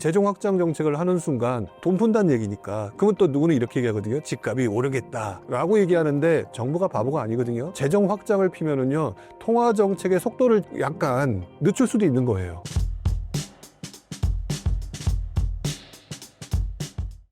재정 확장 정책을 하는 순간 돈 푼다는 얘기니까. 그러면 또 누구는 이렇게 얘기하거든요. 집값이 오르겠다라고 얘기하는데 정부가 바보가 아니거든요. 재정 확장을 피면은요, 통화 정책의 속도를 약간 늦출 수도 있는 거예요.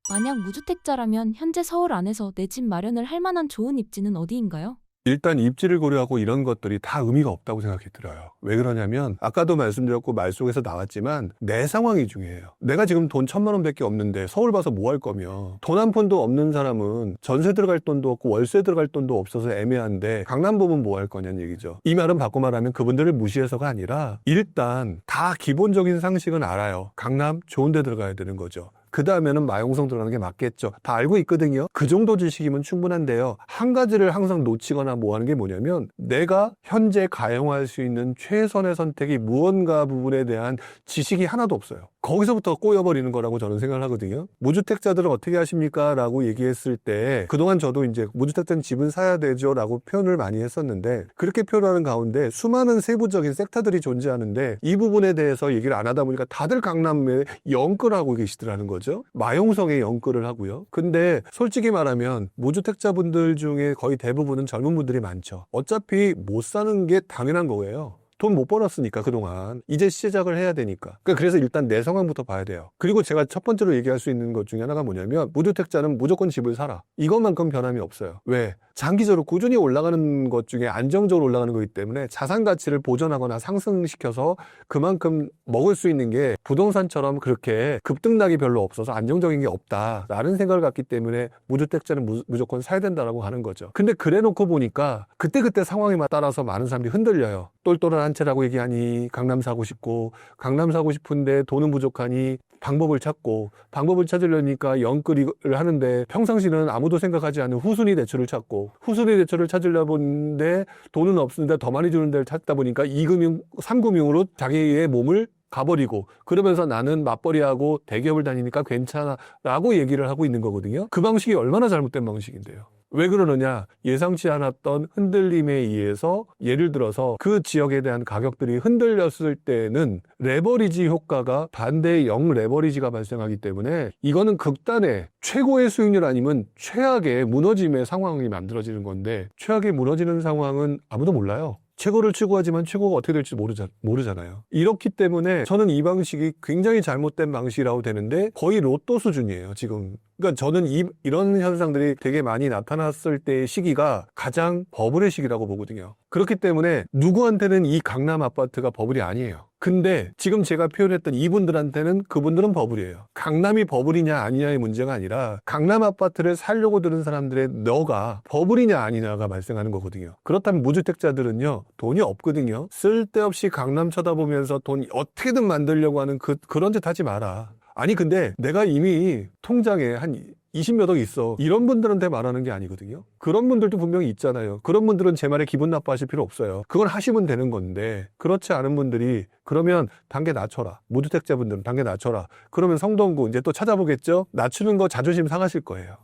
만약 무주택자라면 현재 서울 안에서 내 집 마련을 할 만한 좋은 입지는 어디인가요? 일단 입지를 고려하고 이런 것들이 다 의미가 없다고 생각이 들어요. 왜 그러냐면 아까도 말씀드렸고 말 속에서 나왔지만 내 상황이 중요해요. 내가 지금 돈 1,000만 원밖에 없는데 서울 봐서 뭐 할 거며, 돈 한 푼도 없는 사람은 전세 들어갈 돈도 없고 월세 들어갈 돈도 없어서 애매한데 강남 보면 뭐 할 거냐는 얘기죠. 이 말은 바꿔 말하면 그분들을 무시해서가 아니라 일단 다 기본적인 상식은 알아요. 강남 좋은 데 들어가야 되는 거죠. 그 다음에는 마용성 들어가는 게 맞겠죠. 다 알고 있거든요. 그 정도 지식이면 충분한데요. 한 가지를 항상 놓치거나 뭐 하는 게 뭐냐면 내가 현재 가용할 수 있는 최선의 선택이 무언가 부분에 대한 지식이 하나도 없어요. 거기서부터 꼬여버리는 거라고 저는 생각을 하거든요. 무주택자들은 어떻게 하십니까? 라고 얘기했을 때 그동안 저도 이제 무주택자는 집은 사야 되죠 라고 표현을 많이 했었는데, 그렇게 표현하는 가운데 수많은 세부적인 섹터들이 존재하는데 이 부분에 대해서 얘기를 안 하다 보니까 다들 강남에 영끌하고 계시더라는 거죠. 마용성에 영끌을 하고요. 근데 솔직히 말하면 무주택자분들 중에 거의 대부분은 젊은 분들이 많죠. 어차피 못 사는 게 당연한 거예요. 돈 못 벌었으니까 그동안. 이제 시작을 해야 되니까. 그래서 일단 내 상황부터 봐야 돼요. 그리고 제가 첫 번째로 얘기할 수 있는 것 중에 하나가 뭐냐면 무주택자는 무조건 집을 사라. 이것만큼 변함이 없어요. 왜? 장기적으로 꾸준히 올라가는 것 중에 안정적으로 올라가는 거기 때문에 자산 가치를 보존하거나 상승시켜서 그만큼 먹을 수 있는 게 부동산처럼 그렇게 급등락이 별로 없어서 안정적인 게 없다라는 생각을 갖기 때문에 무주택자는 무조건 사야 된다라고 하는 거죠. 근데 그래 놓고 보니까 그때그때 상황에 따라서 많은 사람들이 흔들려요. 똘똘한 한 채라고 얘기하니 강남 사고 싶고, 강남 사고 싶은데 돈은 부족하니 방법을 찾으려니까 영끌을 하는데 평상시는 아무도 생각하지 않는 후순위 대출을 찾고, 후순위 대출을 찾으려고 하는데 돈은 없는데 더 많이 주는 데를 찾다 보니까 2금융, 3금융으로 자기의 몸을 가버리고, 그러면서 나는 맞벌이하고 대기업을 다니니까 괜찮아 라고 얘기를 하고 있는 거거든요. 그 방식이 얼마나 잘못된 방식인데요. 왜 그러느냐? 예상치 않았던 흔들림에 의해서 예를 들어서 그 지역에 대한 가격들이 흔들렸을 때는 레버리지 효과가 반대의 0 레버리지가 발생하기 때문에 이거는 극단의 최고의 수익률 아니면 최악의 무너짐의 상황이 만들어지는 건데, 최악의 무너지는 상황은 아무도 몰라요. 최고를 추구하지만 최고가 어떻게 될지 모르잖아요. 이렇기 때문에 저는 이 방식이 굉장히 잘못된 방식이라고 되는데 거의 로또 수준이에요, 지금. 그러니까 저는 이런 현상들이 되게 많이 나타났을 때의 시기가 가장 버블의 시기라고 보거든요. 그렇기 때문에 누구한테는 이 강남 아파트가 버블이 아니에요. 근데 지금 제가 표현했던 이분들한테는 그분들은 버블이에요. 강남이 버블이냐 아니냐의 문제가 아니라 강남 아파트를 살려고 드는 사람들의 너가 버블이냐 아니냐가 발생하는 거거든요. 그렇다면 무주택자들은요, 돈이 없거든요. 쓸데없이 강남 쳐다보면서 돈 어떻게든 만들려고 하는 그런 짓 하지 마라. 아니 근데 내가 이미 통장에 한 20몇 억 있어, 이런 분들한테 말하는 게 아니거든요. 그런 분들도 분명히 있잖아요. 그런 분들은 제 말에 기분 나빠하실 필요 없어요. 그건 하시면 되는 건데, 그렇지 않은 분들이 그러면 단계 낮춰라. 무주택자분들은 단계 낮춰라. 그러면 성동구 이제 또 찾아보겠죠. 낮추는 거 자존심 상하실 거예요.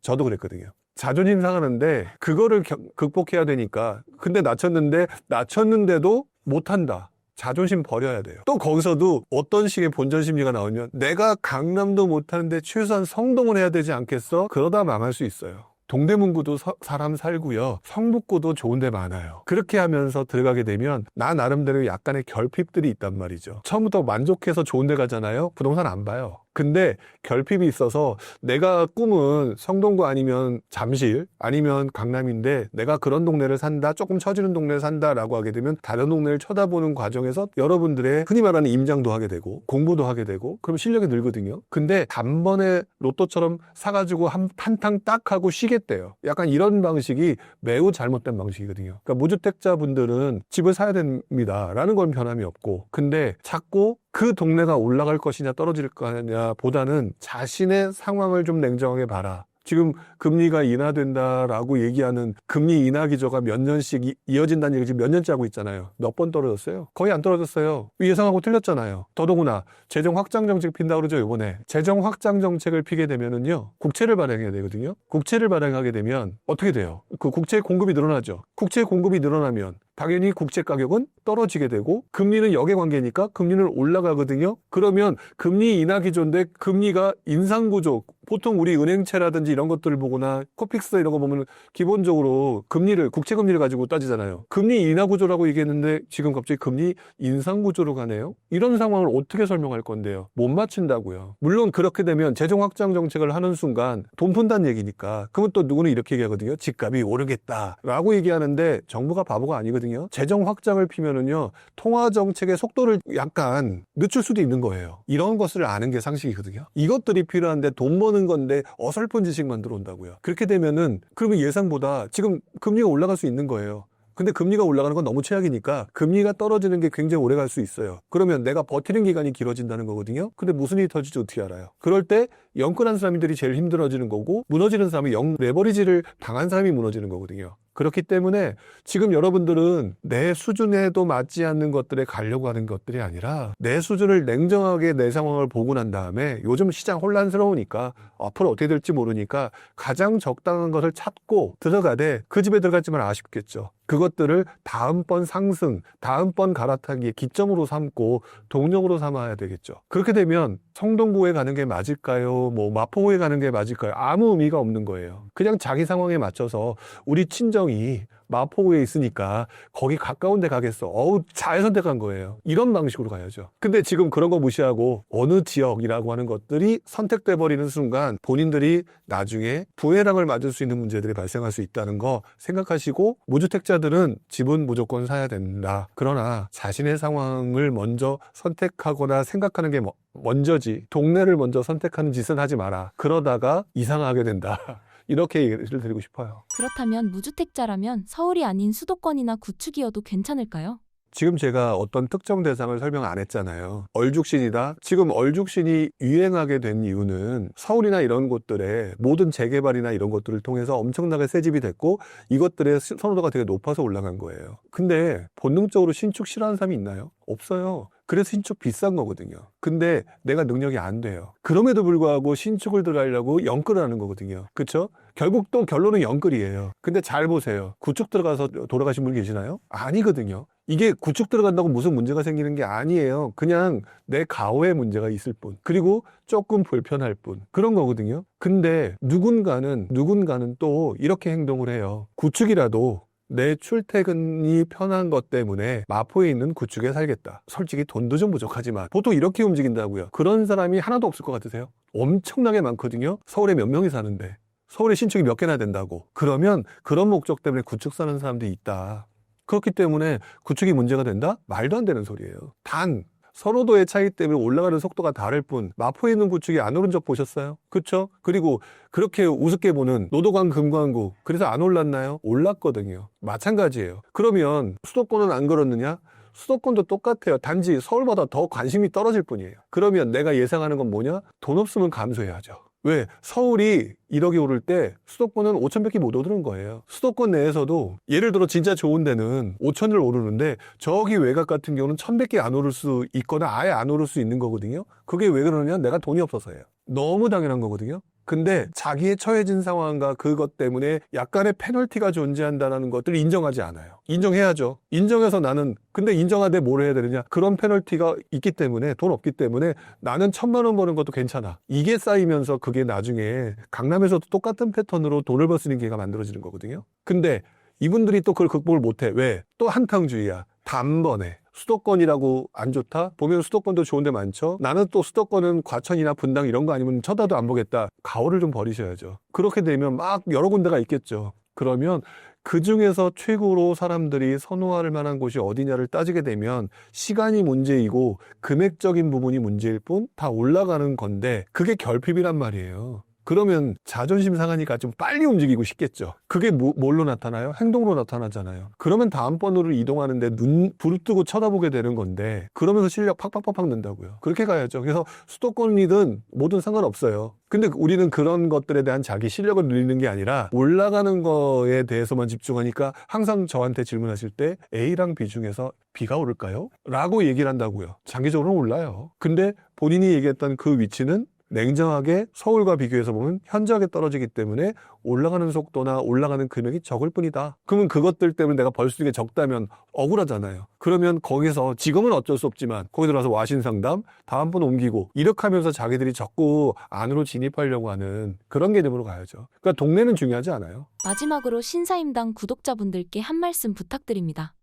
저도 그랬거든요. 자존심 상하는데 그거를 극복해야 되니까. 근데 낮췄는데도 못한다. 자존심 버려야 돼요. 또 거기서도 어떤 식의 본전 심리가 나오면 내가 강남도 못하는데 최소한 성동을 해야 되지 않겠어? 그러다 망할 수 있어요. 동대문구도 사람 살고요. 성북구도 좋은 데 많아요. 그렇게 하면서 들어가게 되면 나 나름대로 약간의 결핍들이 있단 말이죠. 처음부터 만족해서 좋은 데 가잖아요. 부동산 안 봐요. 근데 결핍이 있어서 내가 꿈은 성동구 아니면 잠실 아니면 강남인데 내가 그런 동네를 산다, 조금 처지는 동네를 산다라고 하게 되면 다른 동네를 쳐다보는 과정에서 여러분들의 흔히 말하는 임장도 하게 되고 공부도 하게 되고 그럼 실력이 늘거든요. 근데 단번에 로또처럼 사가지고 한탕 딱 하고 쉬겠대요. 약간 이런 방식이 매우 잘못된 방식이거든요. 그러니까 무주택자분들은 집을 사야 됩니다 라는 건 변함이 없고, 근데 자꾸 그 동네가 올라갈 것이냐 떨어질 거냐 보다는 자신의 상황을 좀 냉정하게 봐라. 지금 금리가 인하된다라고 얘기하는 금리 인하 기조가 몇 년씩 이어진다는 얘기 지금 몇 년째 하고 있잖아요. 몇 번 떨어졌어요? 거의 안 떨어졌어요. 예상하고 틀렸잖아요. 더더구나 재정 확장 정책 핀다고 그러죠. 이번에 재정 확장 정책을 피게 되면은요, 국채를 발행해야 되거든요. 국채를 발행하게 되면 어떻게 돼요? 그 국채 공급이 늘어나죠. 국채 공급이 늘어나면 당연히 국채 가격은 떨어지게 되고 금리는 역의 관계니까 금리는 올라가거든요. 그러면 금리 인하 기조인데 금리가 인상 구조, 보통 우리 은행채라든지 이런 것들을 보거나 코픽스 이런 거 보면 기본적으로 금리를 국채 금리를 가지고 따지잖아요. 금리 인하 구조라고 얘기했는데 지금 갑자기 금리 인상 구조로 가네요. 이런 상황을 어떻게 설명할 건데요? 못 맞춘다고요. 물론 그렇게 되면 재정 확장 정책을 하는 순간 돈 푼다는 얘기니까 그러면 또 누구는 이렇게 얘기하거든요. 집값이 오르겠다라고 얘기하는데 정부가 바보가 아니거든요. 재정 확장을 피면은요 통화 정책의 속도를 약간 늦출 수도 있는 거예요. 이런 것을 아는 게 상식이거든요. 이것들이 필요한데 돈 버는 건데 어설픈 지식만 들어온다고요. 그렇게 되면은 그러면 예상보다 지금 금리가 올라갈 수 있는 거예요. 근데 금리가 올라가는 건 너무 최악이니까 금리가 떨어지는 게 굉장히 오래 갈 수 있어요. 그러면 내가 버티는 기간이 길어진다는 거거든요. 근데 무슨 일이 터질지 어떻게 알아요? 그럴 때 영끌한 사람들이 제일 힘들어지는 거고 무너지는 사람이 레버리지를 당한 사람이 무너지는 거거든요. 그렇기 때문에 지금 여러분들은 내 수준에도 맞지 않는 것들에 가려고 하는 것들이 아니라 내 수준을 냉정하게 내 상황을 보고 난 다음에 요즘 시장 혼란스러우니까 앞으로 어떻게 될지 모르니까 가장 적당한 것을 찾고 들어가되 그 집에 들어갔지만 아쉽겠죠. 그것들을 다음번 상승, 다음번 갈아타기의 기점으로 삼고 동력으로 삼아야 되겠죠. 그렇게 되면 성동구에 가는 게 맞을까요? 뭐 마포구에 가는 게 맞을까요? 아무 의미가 없는 거예요. 그냥 자기 상황에 맞춰서 우리 친정이 마포구에 있으니까 거기 가까운 데 가겠어. 어우, 잘 선택한 거예요. 이런 방식으로 가야죠. 근데 지금 그런 거 무시하고 어느 지역이라고 하는 것들이 선택돼 버리는 순간 본인들이 나중에 부해랑을 맞을 수 있는 문제들이 발생할 수 있다는 거 생각하시고 무주택자들은 집은 무조건 사야 된다. 그러나 자신의 상황을 먼저 선택하거나 생각하는 게 먼저지 동네를 먼저 선택하는 짓은 하지 마라. 그러다가 이상하게 된다. 이렇게 얘기를 드리고 싶어요. 그렇다면 무주택자라면 서울이 아닌 수도권이나 구축이어도 괜찮을까요? 지금 제가 어떤 특정 대상을 설명 안 했잖아요. 얼죽신이다. 지금 얼죽신이 유행하게 된 이유는 서울이나 이런 곳들의 모든 재개발이나 이런 것들을 통해서 엄청나게 새집이 됐고 이것들의 선호도가 되게 높아서 올라간 거예요. 근데 본능적으로 신축 싫어하는 사람이 있나요? 없어요. 그래서 신축 비싼 거거든요. 근데 내가 능력이 안 돼요. 그럼에도 불구하고 신축을 들어가려고 연끌을 하는 거거든요. 그렇죠? 결국 또 결론은 연끌이에요. 근데 잘 보세요. 구축 들어가서 돌아가신 분 계시나요? 아니거든요. 이게 구축 들어간다고 무슨 문제가 생기는 게 아니에요. 그냥 내 가오에 문제가 있을 뿐. 그리고 조금 불편할 뿐. 그런 거거든요. 근데 누군가는 또 이렇게 행동을 해요. 구축이라도 내 출퇴근이 편한 것 때문에 마포에 있는 구축에 살겠다. 솔직히 돈도 좀 부족하지만 보통 이렇게 움직인다고요. 그런 사람이 하나도 없을 것 같으세요? 엄청나게 많거든요. 서울에 몇 명이 사는데 서울에 신축이 몇 개나 된다고. 그러면 그런 목적 때문에 구축 사는 사람들이 있다. 그렇기 때문에 구축이 문제가 된다? 말도 안 되는 소리예요. 단 선호도의 차이 때문에 올라가는 속도가 다를 뿐 마포에 있는 구축이 안 오른 적 보셨어요? 그렇죠? 그리고 그렇게 우습게 보는 노도강 금관구 그래서 안 올랐나요? 올랐거든요. 마찬가지예요. 그러면 수도권은 안 그렇느냐? 수도권도 똑같아요. 단지 서울보다 더 관심이 떨어질 뿐이에요. 그러면 내가 예상하는 건 뭐냐? 돈 없으면 감소해야죠. 왜? 서울이 1억이 오를 때 수도권은 5천밖에 못 오르는 거예요. 수도권 내에서도 예를 들어 진짜 좋은 데는 5천을 오르는데 저기 외곽 같은 경우는 1,100개 안 오를 수 있거나 아예 안 오를 수 있는 거거든요. 그게 왜 그러냐? 내가 돈이 없어서예요. 너무 당연한 거거든요. 근데 자기의 처해진 상황과 그것 때문에 약간의 페널티가 존재한다는 것들을 인정하지 않아요. 인정해야죠. 인정해서 나는 근데 인정하되 뭘 해야 되느냐? 그런 페널티가 있기 때문에 돈 없기 때문에 나는 1,000만 원 버는 것도 괜찮아. 이게 쌓이면서 그게 나중에 강남에서도 똑같은 패턴으로 돈을 벌 수 있는 기회가 만들어지는 거거든요. 근데 이분들이 또 그걸 극복을 못해. 왜? 또 한탕주의야. 단번에. 수도권이라고 안 좋다? 보면 수도권도 좋은 데 많죠? 나는 또 수도권은 과천이나 분당 이런 거 아니면 쳐다도 안 보겠다. 가오를 좀 버리셔야죠. 그렇게 되면 막 여러 군데가 있겠죠. 그러면 그 중에서 최고로 사람들이 선호할 만한 곳이 어디냐를 따지게 되면 시간이 문제이고 금액적인 부분이 문제일 뿐 다 올라가는 건데 그게 결핍이란 말이에요. 그러면 자존심 상하니까 좀 빨리 움직이고 싶겠죠. 그게 뭘로 나타나요? 행동으로 나타나잖아요. 그러면 다음번으로 이동하는데 눈 부릅뜨고 쳐다보게 되는 건데 그러면서 실력 팍팍팍팍 는다고요. 그렇게 가야죠. 그래서 수도권이든 뭐든 상관없어요. 근데 우리는 그런 것들에 대한 자기 실력을 늘리는 게 아니라 올라가는 거에 대해서만 집중하니까 항상 저한테 질문하실 때 A랑 B 중에서 B가 오를까요? 라고 얘기를 한다고요. 장기적으로는 올라요. 근데 본인이 얘기했던 그 위치는 냉정하게 서울과 비교해서 보면 현저하게 떨어지기 때문에 올라가는 속도나 올라가는 금액이 적을 뿐이다. 그러면 그것들 때문에 내가 벌 수 있는 게 적다면 억울하잖아요. 그러면 거기서 지금은 어쩔 수 없지만 거기 들어가서 와신 상담, 다음번 옮기고 이렇게 하면서 자기들이 자꾸 안으로 진입하려고 하는 그런 개념으로 가야죠. 그러니까 동네는 중요하지 않아요. 마지막으로 신사임당 구독자분들께 한 말씀 부탁드립니다.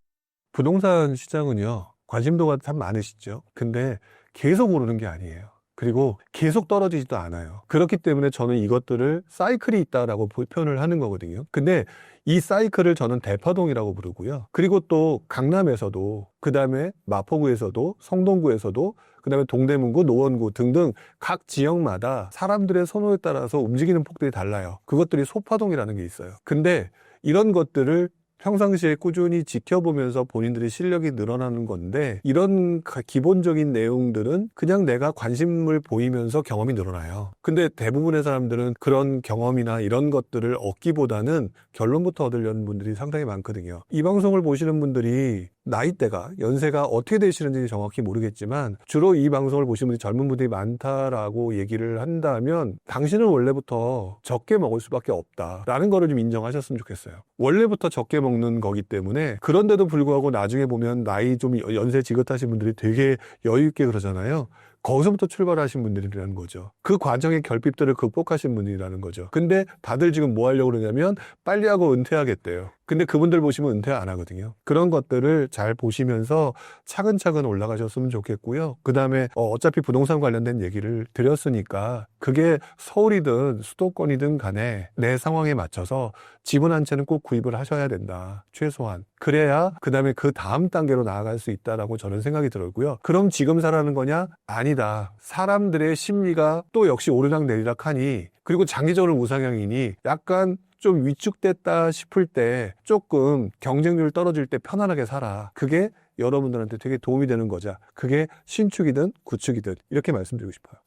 부동산 시장은요, 관심도가 참 많으시죠. 근데 계속 오르는 게 아니에요. 그리고 계속 떨어지지도 않아요. 그렇기 때문에 저는 이것들을 사이클이 있다라고 표현을 하는 거거든요. 근데 이 사이클을 저는 대파동이라고 부르고요. 그리고 또 강남에서도, 그 다음에 마포구에서도, 성동구에서도, 그 다음에 동대문구, 노원구 등등 각 지역마다 사람들의 선호에 따라서 움직이는 폭들이 달라요. 그것들이 소파동이라는 게 있어요. 근데 이런 것들을 평상시에 꾸준히 지켜보면서 본인들의 실력이 늘어나는 건데, 이런 기본적인 내용들은 그냥 내가 관심을 보이면서 경험이 늘어나요. 근데 대부분의 사람들은 그런 경험이나 이런 것들을 얻기보다는 결론부터 얻으려는 분들이 상당히 많거든요. 이 방송을 보시는 분들이 나이대가, 연세가 어떻게 되시는지 정확히 모르겠지만 주로 이 방송을 보시는 분들이 젊은 분들이 많다라고 얘기를 한다면 당신은 원래부터 적게 먹을 수밖에 없다라는 거를 좀 인정하셨으면 좋겠어요. 원래부터 적게 먹는 거기 때문에, 그런데도 불구하고 나중에 보면 나이 좀 연세 지긋하신 분들이 되게 여유 있게 그러잖아요. 거기서부터 출발하신 분들이라는 거죠. 그 과정의 결핍들을 극복하신 분이라는 거죠. 근데 다들 지금 뭐 하려고 그러냐면 빨리 하고 은퇴하겠대요. 근데 그분들 보시면 은퇴 안 하거든요. 그런 것들을 잘 보시면서 차근차근 올라가셨으면 좋겠고요. 그 다음에 어차피 부동산 관련된 얘기를 드렸으니까 그게 서울이든 수도권이든 간에 내 상황에 맞춰서 집은 한 채는 꼭 구입을 하셔야 된다. 최소한. 그래야 그 다음에 그 다음 단계로 나아갈 수 있다라고 저는 생각이 들고요. 그럼 지금 사라는 거냐? 아니다. 사람들의 심리가 또 역시 오르락내리락 하니, 그리고 장기적으로 우상향이니 약간 좀 위축됐다 싶을 때 조금 경쟁률 떨어질 때 편안하게 살아. 그게 여러분들한테 되게 도움이 되는 거죠. 그게 신축이든 구축이든 이렇게 말씀드리고 싶어요.